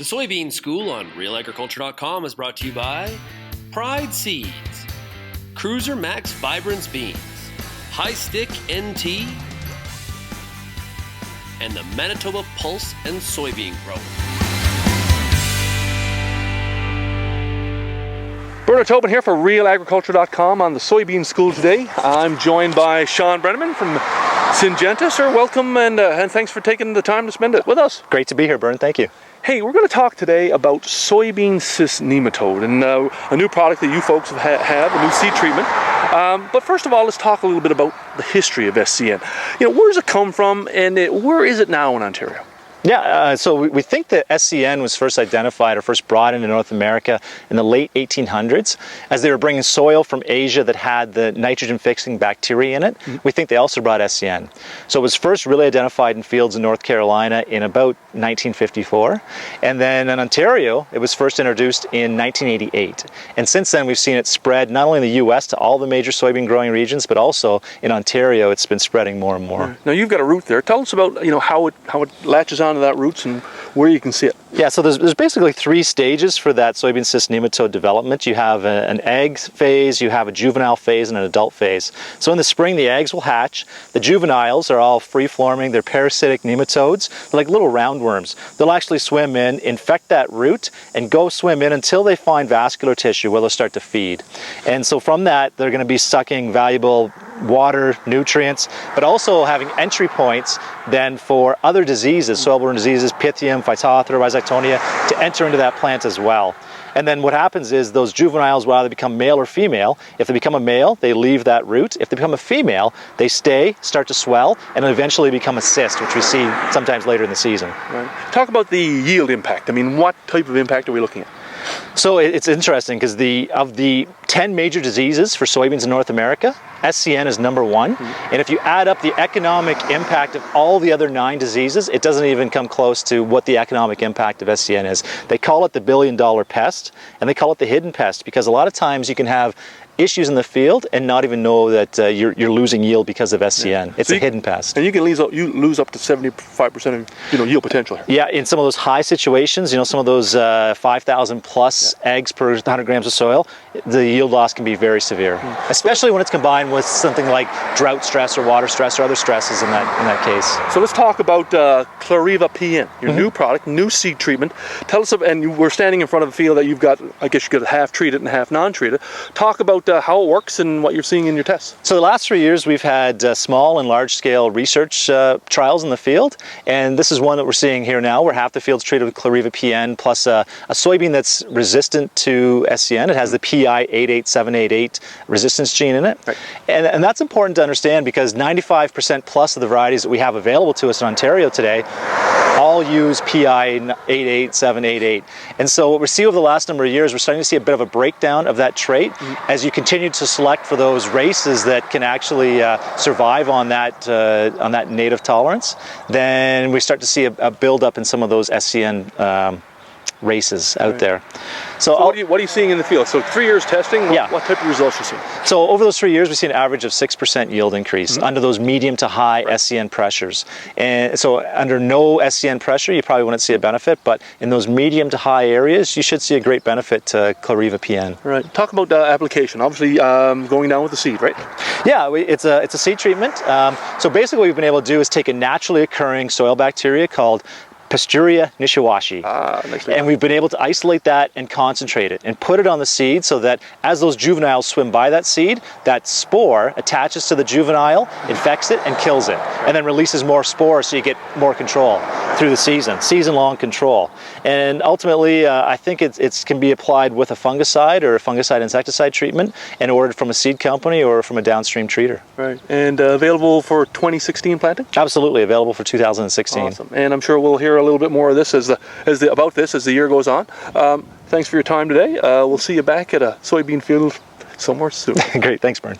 The Soybean School on RealAgriculture.com is brought to you by Pride Seeds, Cruiser Max Vibrance Beans, High Stick NT, and the Manitoba Pulse and Soybean Grower. Bernard Tobin here for RealAgriculture.com on the Soybean School today. I'm joined by Shawn Brenneman from Syngenta. Sir, welcome and thanks for taking the time to spend it with us. Great to be here, Bern. Thank you. Hey, we're going to talk today about soybean cyst nematode and a new product that you folks have, a new seed treatment. But first of all, let's talk a little bit about the history of SCN. You know, where does it come from and where is it now in Ontario? Yeah, so we think that SCN was first identified or first brought into North America in the late 1800s as they were bringing soil from Asia that had the nitrogen-fixing bacteria in it. We think they also brought SCN. So it was first really identified in fields in North Carolina in about 1954. And then in Ontario, it was first introduced in 1988. And since then, we've seen it spread not only in the U.S. to all the major soybean growing regions, but also in Ontario, it's been spreading more and more. Now, you've got a root there. Tell us about, how it latches on to that roots and where you can see it. Yeah, so there's basically three stages for that soybean cyst nematode development. You have an egg phase, you have a juvenile phase, and an adult phase. So in the spring, the eggs will hatch. The juveniles are all free-forming. They're parasitic nematodes. They're like little roundworms. They'll actually swim in, infect that root, and go swim in until they find vascular tissue where they'll start to feed. And so from that, they're going to be sucking valuable water, nutrients, but also having entry points then for other diseases, soil-borne diseases, Pythium, Phytophthora, Rhizoctonia, to enter into that plant as well. And then what happens is those juveniles will either become male or female. If they become a male, they leave that root. If they become a female, they stay, start to swell, and eventually become a cyst, which we see sometimes later in the season. Right. Talk about the yield impact. I mean, what type of impact are we looking at? So it's interesting because of the 10 major diseases for soybeans in North America, SCN is number one. And if you add up the economic impact of all the other 9 diseases, it doesn't even come close to what the economic impact of SCN is. They call it the billion-dollar pest, and they call it the hidden pest because a lot of times you can have issues in the field and not even know that you're losing yield because of SCN. Yeah. It's a hidden pest. And you can lose up to 75% of yield potential here. Yeah, in some of those high situations, some of those 5,000 plus eggs per 100 grams of soil, the yield loss can be very severe, especially when it's combined with something like drought stress or water stress or other stresses in that case. So let's talk about Clariva PN, your new product, new seed treatment. Tell us, and we're standing in front of a field that you've got, I guess you could half treated and half non-treated. Talk about how it works and what you're seeing in your tests. So the last 3 years we've had small and large scale research trials in the field, and this is one that we're seeing here now where half the field's treated with Clariva PN plus a soybean that's resistant to SCN. It has the PI 88788 resistance gene in it. Right. And that's important to understand because 95% plus of the varieties that we have available to us in Ontario today all use PI 88788. And so what we see over the last number of years, we're starting to see a bit of a breakdown of that trait as you continue to select for those races that can actually survive on that native tolerance. Then we start to see a buildup in some of those SCN races out there. So what are you seeing in the field? So 3 years testing, what type of results are you seeing? So over those 3 years, we see an average of 6% yield increase under those medium to high SCN pressures. And so under no SCN pressure, you probably wouldn't see a benefit, but in those medium to high areas, you should see a great benefit to Clariva PN. Right. Talk about application. Obviously, going down with the seed, right? Yeah, it's a seed treatment. So basically what we've been able to do is take a naturally occurring soil bacteria called Pasteurella nishiwashi. And we've been able to isolate that and concentrate it and put it on the seed so that as those juveniles swim by that seed, that spore attaches to the juvenile, infects it, and kills it. And then releases more spores so you get more control through the season-long control. And ultimately, I think it can be applied with a fungicide or a fungicide-insecticide treatment and ordered from a seed company or from a downstream treater. Right. And available for 2016 planting? Absolutely, available for 2016. Awesome. And I'm sure we'll hear a little bit more of this as the year goes on. Thanks for your time today. We'll see you back at a soybean field somewhere soon. Great, thanks, Bern.